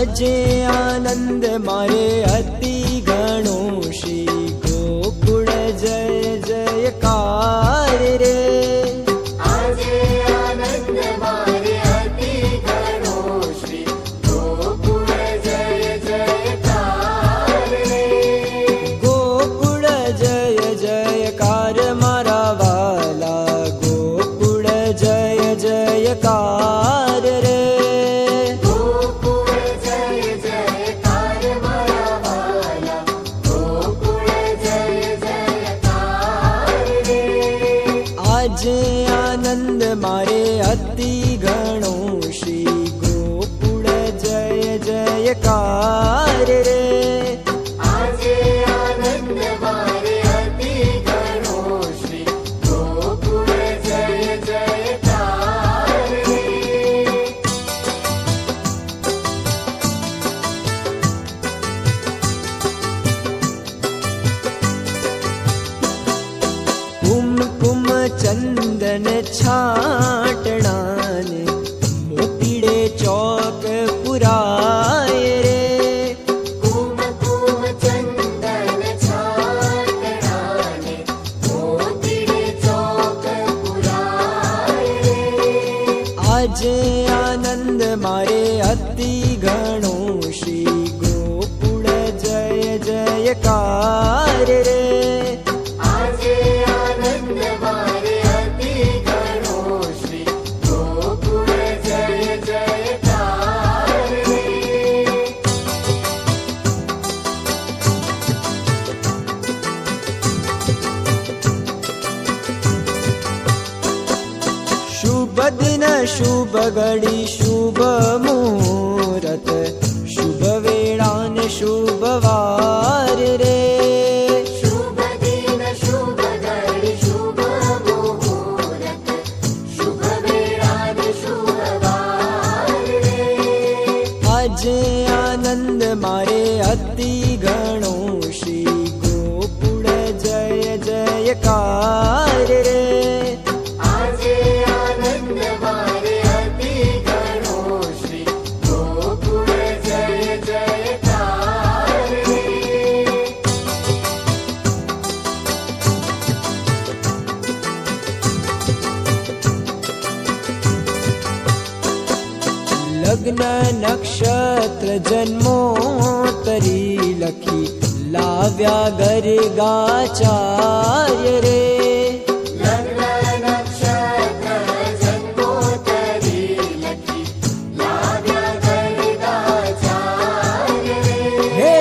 આજે આનંદ મારે અતિ ઘણો શ્રી ગોકુળ જય જયકાર રે. આજે આનંદ મારે અતિ ઘણો શ્રી ગોકુળ જય જયકાર રે. ગોકુળ જય જયકાર મારા વાલા ગોકુળ જય જયકાર રે. આજે આનંદ મારે અતિ ઘણો શ્રી ગોકુળ જય જયકાર રે. આજે આનંદ મારે અતિ ઘણો શ્રી ગોકુળ જય જયકાર રે. કુમકુમ ચંદન છાટણાને મોતીડે ચોક પુરાય રે. કુમકુમ ચંદન છાટણાને મોતીડે ચોક પુરાય રે. આજે આનંદ મારે અતિ ઘણો શ્રી ગોકુળ જય જયકાર રે. આજે આનંદ મારે અતિ ઘણો શ્રી ગોકુળ જય જયકાર રે. શુભ દિન શુભ ઘડી શુભ મુહૂર્ત શુભ વેળાને શુભ વાર રે. શુભ દિન શુભ ઘડી શુભ મુહૂર્ત શુભ વેળા ને શુભ વાર રે. આજે આનંદ મારે અતિ ઘણો શ્રી ગોકુળ જય જયકાર રે. આજે આનંદ મારે અતિ ઘણો શ્રી ગોકુળ જય જયકાર રે. લગ્ન નક્ષત્ર જન્મોતરી લખી લાવ્યા ગરગાચાર્ય રે. લગ્ન નક્ષત્ર જન્મોતરી લખી લાવ્યા ગરગાચાર્ય રે. હે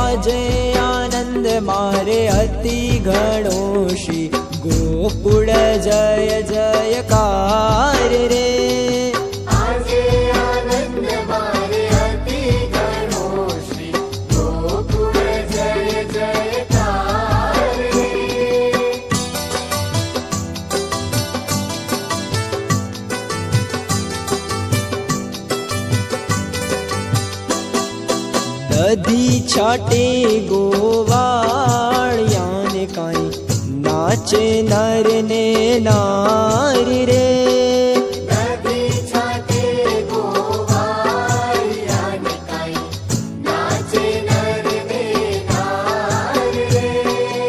આજે આનંદ મારે અતિ ઘણો શ્રી ગોકુળ જય જયકાર રે. આજે આનંદ મારે અતિ ઘણો શ્રી ગોકુળ જય જયકાર રે. દધી છાટે ગોવાળિયાને કાંઈ નાચે નર ને નારી રે. નદી છાટે ગોવાળિયાને કાંઈ નાચે નર ને નાર રે.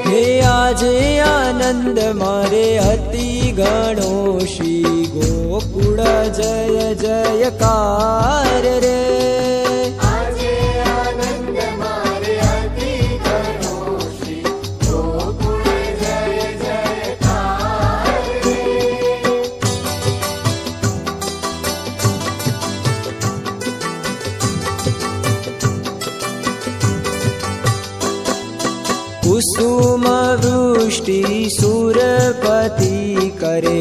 હે આજે આનંદ મારે અતિ ઘણો શ્રી ગોકુળ જય જયકાર રે. આજે આનંદ મારે અતિ ઘણો શ્રી ગોકુળ જય જયકાર રે. કુસુમ વૃષ્ટિ સુરપતિ કરે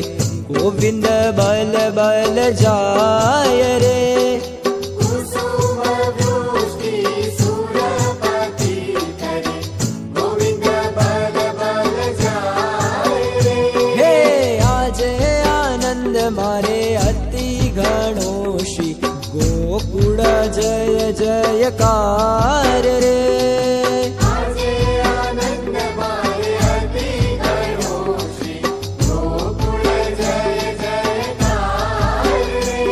ગોવિંદ બલ બલ જાય રે. કુસુમ વૃષ્ટિ સુરપતિ કરે ગોવિંદ બલ બલ જાય રે. હે આજે આનંદ મારે અતિ ઘણો શ્રી ગોકુળ જય જયકાર રે. આજે આનંદ મારે અતિ ઘણો શ્રી ગોકુળ જય જયકાર રે.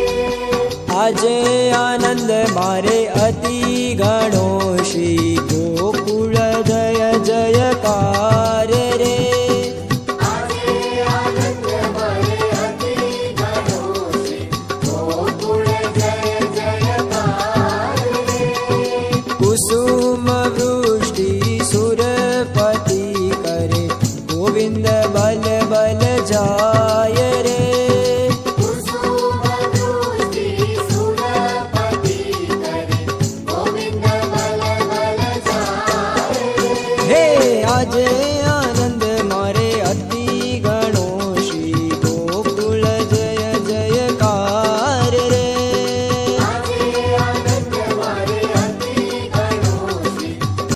આજે આનંદ મારે અતિ ઘણો શ્રી